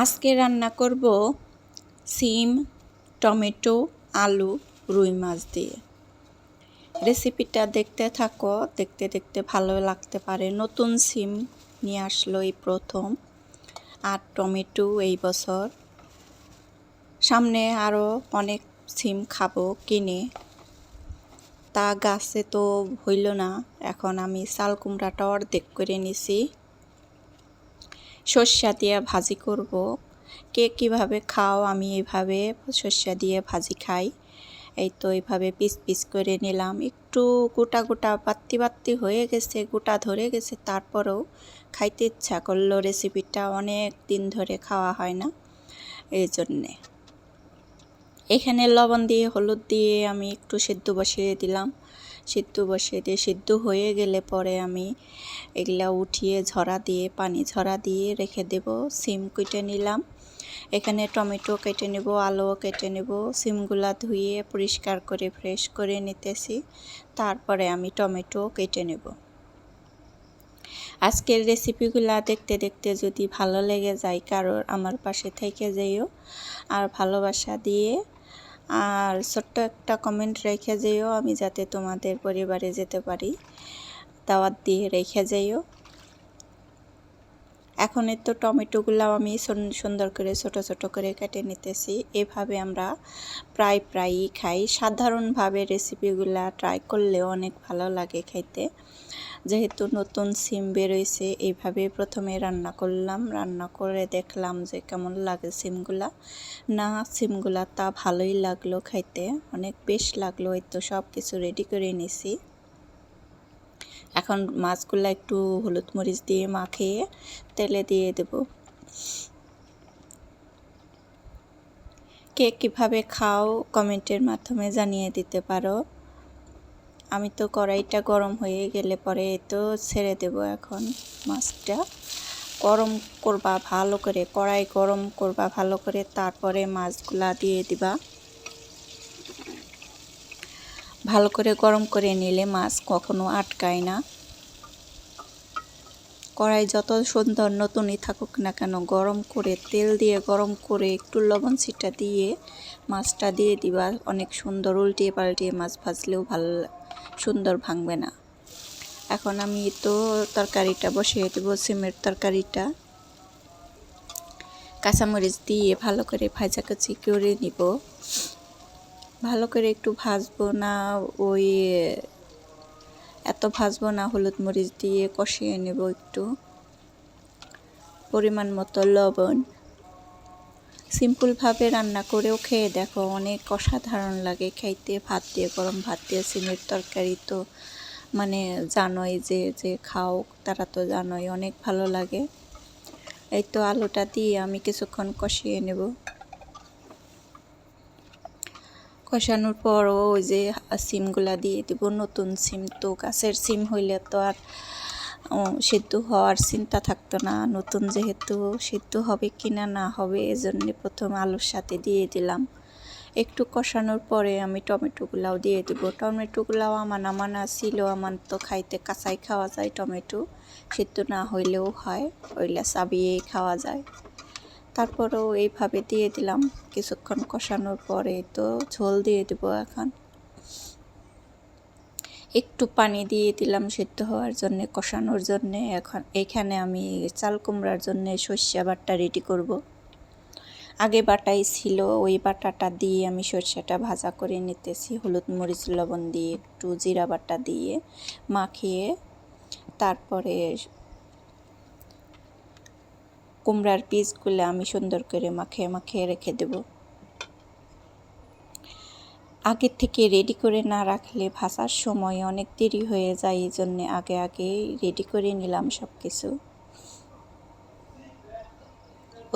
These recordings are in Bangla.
আজকে রান্না করব সিম, টমেটো, আলু, রুই মাছ দিয়ে। রেসিপিটা দেখতে থাকো, দেখতে দেখতে ভালো লাগতে পারে। নতুন সিম নিয়ে আসলো এই প্রথম, আর টমেটো এই বছর। সামনে আরও অনেক সিম খাবো কিনে, তা গাছে তো হইল না। এখন আমি চাল কুমড়াটা অর্ধেক করে নিছি, সর্ষা দিয়ে ভাজি করব। কে কীভাবে খাও, আমি এইভাবে সর্ষা দিয়ে ভাজি খাই। এই তো এইভাবে পিস পিস করে নিলাম। একটু গোটা গোটা বাত্তি বাত্তি হয়ে গেছে, গোটা ধরে গেছে, তারপরেও খাইতে ইচ্ছা করলো। রেসিপিটা অনেক দিন ধরে খাওয়া হয় না, এই জন্যে। এখানে লবণ দিয়ে হলুদ দিয়ে আমি একটু সিদ্ধ বসিয়ে দিলাম। সিদ্ধ বসিয়ে দিয়ে সিদ্ধ হয়ে গেলে পরে আমি এগুলা উঠিয়ে পানি ঝরা দিয়ে রেখে দেব। সিম কেটে নিলাম, এখানে টমেটো কেটে নেব, আলুও কেটে নেব। সিমগুলা ধুয়ে পরিষ্কার করে ফ্রেশ করে নিতেছি, তারপরে আমি টমেটো কেটে নেব। আজকের রেসিপিগুলা দেখতে দেখতে যদি ভালো লেগে যায় কারোর, আমার পাশে থেকে যেও আর ভালোবাসা দিয়ে আর ছোট্ট একটা কমেন্ট রেখে যেও, আমি যাতে তোমাদের পরিবারে যেতে পারি। দাওয়াত দিয়ে রেখে যেও। এখন তো টমেটোগুলো আমি সুন্দর করে ছোট ছোট করে কেটে নিতেছি। এভাবে আমরা প্রায়ই খাই। সাধারণভাবে রেসিপিগুলা ট্রাই করলেও অনেক ভালো লাগে খাইতে। যেহেতু নতুন সিম বেরোইছে, এইভাবে প্রথমে রান্না করলাম। রান্না করে দেখলাম যে কেমন লাগে সিমগুলা তা ভালোই লাগলো খাইতে, অনেক বেশ লাগলো। এই তো সব কিছু রেডি করে নিছি। এখন মাছগুলো একটু হলুদ মরিচ দিয়ে মাখিয়ে তেলে দিয়ে দেব। কে কীভাবে খাও কমেন্টের মাধ্যমে জানিয়ে দিতে পারো। আমি তো কড়াইটা গরম হয়ে গেলে পরে তো ছেড়ে দেব। এখন মাছটা গরম করবা ভালো করে, কড়াই গরম করবা ভালো করে, তারপরে মাছগুলা দিয়ে দিবা। ভালো করে গরম করে নিলে মাছ কখনো আটকায় না। কড়াই যত সুন্দর নতুনই থাকুক না কেন, গরম করে তেল দিয়ে গরম করে একটু লবণ ছিটা দিয়ে মাছটা দিয়ে দিবা। অনেক সুন্দর উল্টিয়ে পাল্টিয়ে মাছ ভাজলেও ভালো সুন্দর ভাঙবে না। এখন আমি তো তরকারিটা বসিয়ে দেবো, সিমের তরকারিটা। কাঁচামরিচ দিয়ে ভালো করে ভাজাকুচি করে নিব। ভালো করে একটু ভাজবো না, ওই এত ভাজবো না, হলুদ মরিচ দিয়ে কষিয়ে নেব একটু। পরিমাণ মতো লবণ। সিম্পলভাবে রান্না করেও খেয়ে দেখো, অনেক অসাধারণ লাগে খাইতে। ভাত দিয়ে, গরম ভাত দিয়ে সিমের তরকারি তো মানে জানোই, যে খাও তারা তো জানোই, অনেক ভালো লাগে। এই তো আলুটা দিয়ে আমি কিছুক্ষণ কষিয়ে নেব। কষানোর পরও ওই যে সিমগুলা দিয়ে দেব। নতুন সিম তো, গাছের সিম হইলে তো আর সিদ্ধ হওয়ার চিন্তা থাকতো না। নতুন যেহেতু সিদ্ধ হবে কিনা না হবে, এজন্য প্রথম আলুর সাথে দিয়ে দিলাম। একটু কষানোর পরে আমি টমেটোগুলাও দিয়ে দেব। টমেটোগুলাও আমার ছিল, আমার তো খাইতে কাঁচাই খাওয়া যায়। টমেটো সিদ্ধ না হইলেও হয়, ওইলা চাবিয়েই খাওয়া যায়। তারপরেও এইভাবে দিয়ে দিলাম। কিছুক্ষণ কষানোর পরে তো ঝোল দিয়ে দেব। এখন একটু পানি দিয়ে দিলাম সিদ্ধ হওয়ার জন্যে, কষানোর জন্যে। এখন এখানে আমি চাল কুমড়ার জন্যে সর্ষে বাটা রেডি করব। আগে বাটাই ছিল, ওই বাটাটা দিয়ে আমি সর্ষেটা ভাজা করে নিতেছি। হলুদ মরিচ লবণ দিয়ে একটু জিরা বাটা দিয়ে মাখিয়ে, তারপরে কুমড়ার পিসগুলো আমি সুন্দর করে মাখিয়ে রেখে দেব। আগের থেকে রেডি করে না রাখলে ভাজার সময় অনেক দেরি হয়ে যায়, এই জন্যে আগে রেডি করে নিলাম সব কিছু।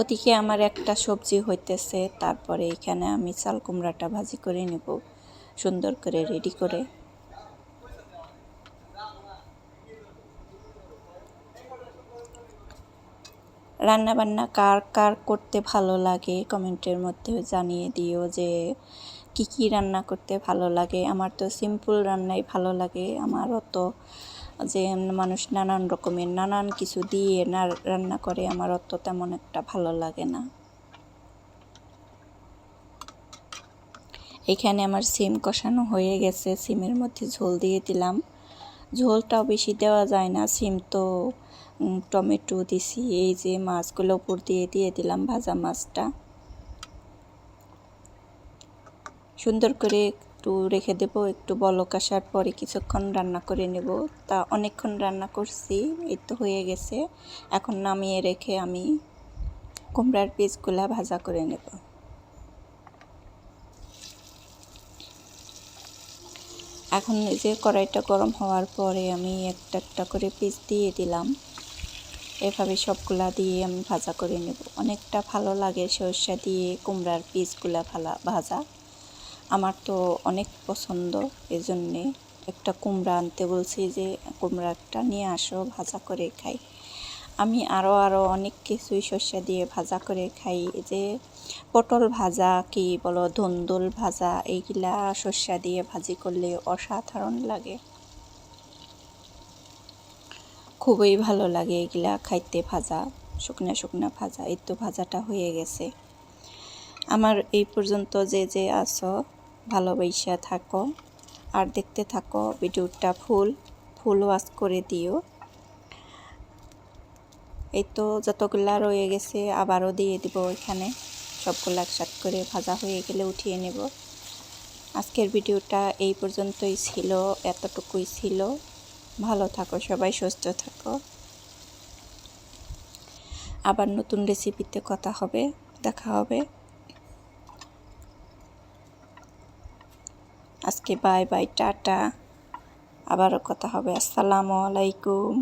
ওদিকে আমার একটা সবজি হইতেছে, তারপরে এখানে আমি চাল কুমড়াটা ভাজি করে নেব সুন্দর করে রেডি করে। রান্না বান্না কার কার করতে ভালো লাগে কমেন্টের মধ্যে জানিয়ে দিও যে কি রান্না করতে ভালো লাগে। আমার তো সিম্পল রান্নাই ভালো লাগে, আমার অত যে মানুষ নানান রকমের নানান কিছু দিয়ে রান্না করে, আমার অত তেমন একটা ভালো লাগে না। এখানে আমার সিম কষানো হয়ে গেছে, সিমের মধ্যে ঝোল দিয়ে দিলাম। ঝোলটাও বেশি দেওয়া যায় না, সিম তো টমেটো দিছি। এই যে মাছগুলো উপর দিয়ে দিলাম, ভাজা মাছটা সুন্দর করে একটু রেখে দেবো। একটু বলক আসার পরে কিছুক্ষণ রান্না করে নেব। তা অনেকক্ষণ রান্না করছি, এই তো হয়ে গেছে। এখন নামিয়ে রেখে আমি কুমড়ার পিসগুলা ভাজা করে নেব। এখন এই যে কড়াইটা গরম হওয়ার পরে আমি একটা একটা করে পিস দিয়ে দিলাম। এভাবে সবগুলা দিয়ে আমি ভাজা করে নেব। অনেকটা ভালো লাগে সরষা দিয়ে কুমড়ার পিসগুলা ভাজা, আমার তো অনেক পছন্দ। এজন্যে একটা কুমড়া আনতে বলছি, যে কুমড়া একটা নিয়ে আসো, ভাজা করে খাই। আমি আরও অনেক কিছুই সরষা দিয়ে ভাজা করে খাই। যে পটল ভাজা কি বলো, ধুন্দুল ভাজা, এইগুলা সরষা দিয়ে ভাজি করলে অসাধারণ লাগে, খুবই ভালো লাগে এগুলা খাইতে। ভাজা শুকনা শুকনা ভাজা। এই তো ভাজাটা হয়ে গেছে। আমার এই পর্যন্ত যে আছো, ভালোবাসা থাকো আর দেখতে থাকো ভিডিওটা ফুল ওয়াচ করে দিও। এই তো যতগুলা রয়ে গেছে আবারও দিয়ে দিব এখানে। সবগুলো একসাথে করে ভাজা হয়ে গেলে উঠিয়ে নেব। আজকের ভিডিওটা এই পর্যন্তই ছিল, এতটুকুই ছিল। ভালো থাকো সবাই, সুস্থ থাকো। আবার নতুন রেসিপিতে দেখা হবে। আজকে বাই বাই, টাটা। আবারও কথা হবে। আসসালামু আলাইকুম।